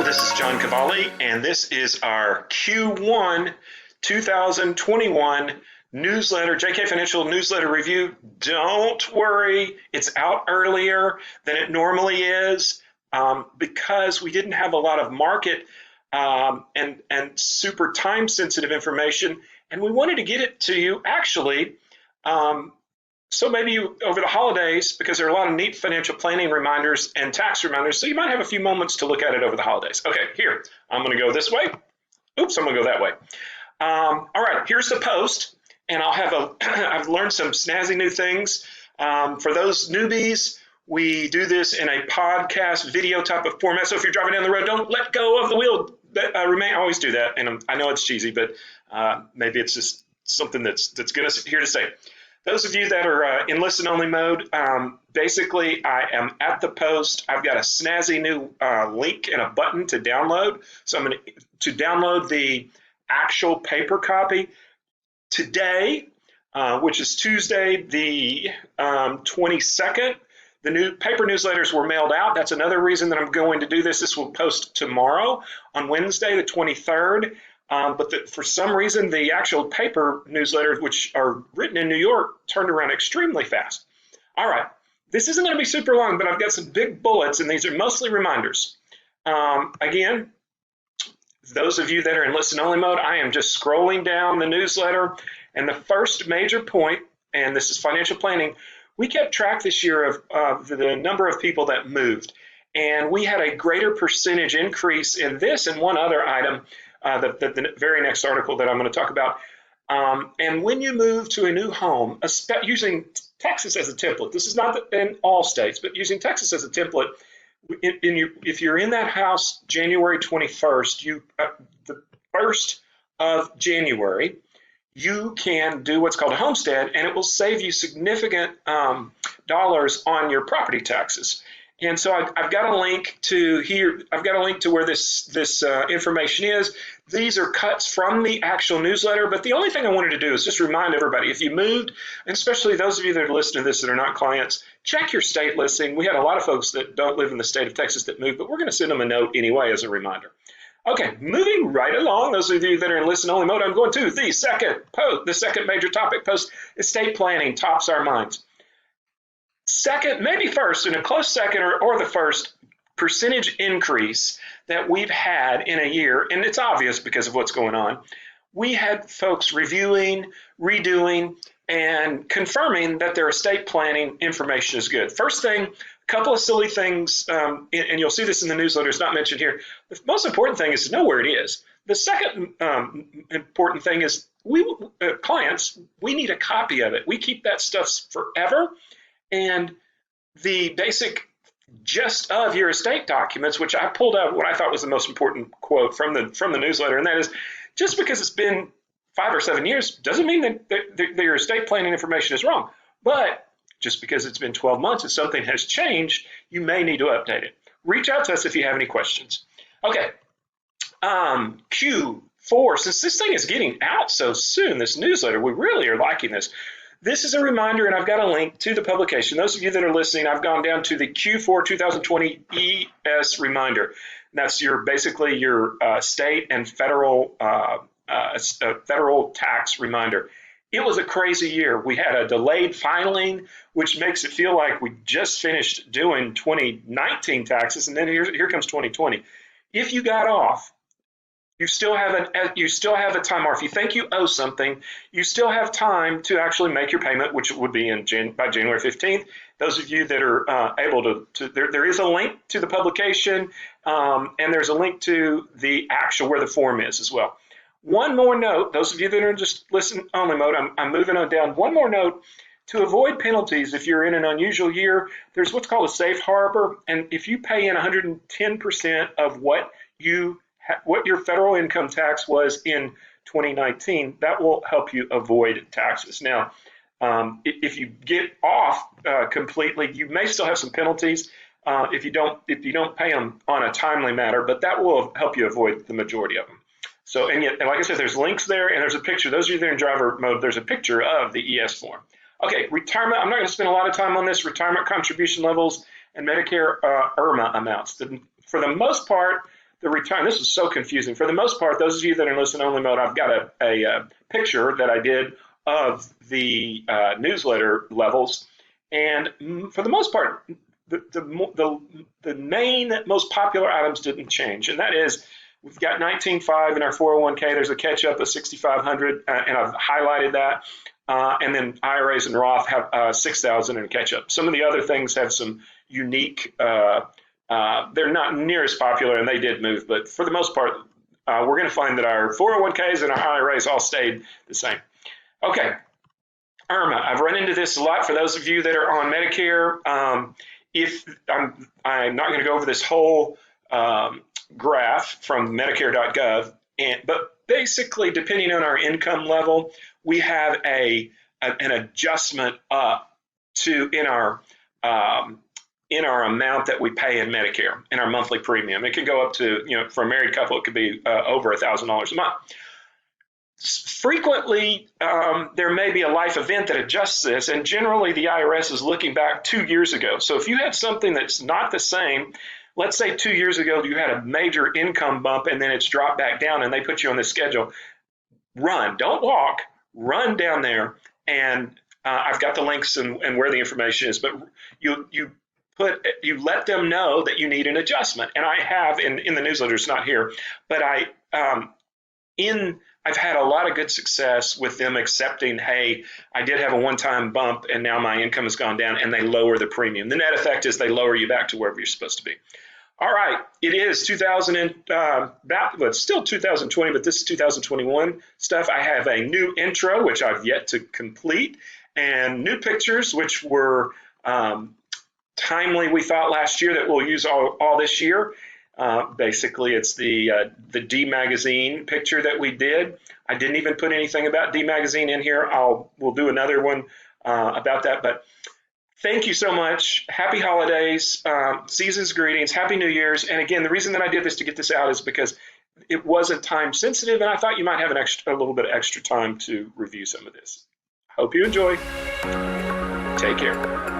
this is John Kvale, and this is our Q1 2021 newsletter, JK Financial newsletter review. Don't worry, it's out earlier than it normally is because we didn't have a lot of market and super time-sensitive information, and we wanted to get it to you actually. So maybe over the holidays, because there are a lot of neat financial planning reminders and tax reminders, so you might have a few moments to look at it over the holidays. Okay, here, I'm going to go this way. Oops, I'm going to go that way. All right, here's the post, and I've learned some snazzy new things. For those newbies, we do this in a podcast video type of format, so if you're driving down the road, don't let go of the wheel. I always do that, and I know it's cheesy, but maybe it's just something that's good here to say. Those of you that are in listen-only mode, basically I am at the post. I've got a snazzy new link and a button to download. So I'm going to download the actual paper copy today, which is Tuesday the 22nd. The new paper newsletters were mailed out. That's another reason that I'm going to do this. This will post tomorrow on Wednesday the 23rd. But for some reason, the actual paper newsletters, which are written in New York, turned around extremely fast. All right, this isn't going to be super long, but I've got some big bullets, and these are mostly reminders. Again, those of you that are in listen-only mode, I am just scrolling down the newsletter, and the first major point, and this is financial planning, we kept track this year of the number of people that moved, and we had a greater percentage increase in this and one other item. The very next article that I'm going to talk about. And when you move to a new home, using Texas as a template, this is not in all states, but using Texas as a template, if you're in that house January 21st, the 1st of January, you can do what's called a homestead, and it will save you significant dollars on your property taxes. And so I've got a link to here. I've got a link to where this information is. These are cuts from the actual newsletter, but the only thing I wanted to do is just remind everybody, if you moved, and especially those of you that are listening to this that are not clients, check your state listing. We had a lot of folks that don't live in the state of Texas that moved, but we're going to send them a note anyway as a reminder. Okay, moving right along, those of you that are in listen-only mode, I'm going to the second major topic post, estate planning tops our minds. Second, maybe first, in a close second or the first percentage increase that we've had in a year, and it's obvious because of what's going on, we had folks reviewing, redoing, and confirming that their estate planning information is good. First thing, a couple of silly things, and you'll see this in the newsletter, it's not mentioned here. The most important thing is to know where it is. The second important thing is clients, we need a copy of it. We keep that stuff forever. And the basic gist of your estate documents, which I pulled out what I thought was the most important quote from the newsletter, and that is, just because it's been 5 or 7 years doesn't mean that your estate planning information is wrong. But just because it's been 12 months and something has changed, you may need to update it. Reach out to us if you have any questions. Okay, Q4, since this thing is getting out so soon, this newsletter, we really are liking this. This is a reminder, and I've got a link to the publication. Those of you that are listening, I've gone down to the Q4 2020 ES reminder. That's basically your state and federal tax reminder. It was a crazy year. We had a delayed filing, which makes it feel like we just finished doing 2019 taxes, and then here comes 2020. If you got off, you still have a time, or if you think you owe something, you still have time to actually make your payment, which would be by January 15th. Those of you that are able to there is a link to the publication, and there's a link to the actual where the form is as well. One more note, those of you that are just listen only mode, I'm moving on down. One more note, to avoid penalties if you're in an unusual year, there's what's called a safe harbor, and if you pay in 110% of what your federal income tax was in 2019, that will help you avoid taxes. Now, if you get off completely, you may still have some penalties if you don't pay them on a timely manner, but that will help you avoid the majority of them. So, and like I said, there's links there, and there's a picture. Those of you that are in driver mode, there's a picture of the ES form. Okay, retirement. I'm not going to spend a lot of time on this. Retirement contribution levels and Medicare IRMA amounts. For the most part, the return. This is so confusing. For the most part, those of you that are in listen only mode, I've got a picture that I did of the newsletter levels, and for the most part, the main most popular items didn't change, and that is we've got 19.5 in our 401k. There's a catch up of 6,500, and I've highlighted that. And then IRAs and Roth have 6,000 in catch up. Some of the other things have some unique. They're not near as popular, and they did move, but for the most part, we're going to find that our 401ks and our IRAs all stayed the same. Okay, IRMA. I've run into this a lot for those of you that are on Medicare. If I'm not going to go over this whole graph from Medicare.gov, but basically, depending on our income level, we have an adjustment up to in our amount that we pay in Medicare in our monthly premium. It can go up to, for a married couple, it could be over $1,000 a month. Frequently, there may be a life event that adjusts this, and generally the IRS is looking back 2 years ago. So if you have something that's not the same, let's say 2 years ago you had a major income bump and then it's dropped back down and they put you on this schedule, run, don't walk, run down there, and I've got the links and where the information is, but you let them know that you need an adjustment. And I have in the newsletter, it's not here, but I've had a lot of good success with them accepting, hey, I did have a one-time bump and now my income has gone down, and they lower the premium. The net effect is they lower you back to wherever you're supposed to be. All right, it is it's still 2020, but this is 2021 stuff. I have a new intro, which I've yet to complete, and new pictures, which were timely, we thought, last year, that we'll use all this year. Basically, it's the D Magazine picture that we did. I didn't even put anything about D Magazine in here. We'll do another one about that, but thank you so much. Happy holidays, season's greetings, Happy New Year's. And again, the reason that I did this to get this out is because it wasn't time sensitive, and I thought you might have a little bit of extra time to review some of this. Hope you enjoy. Take care.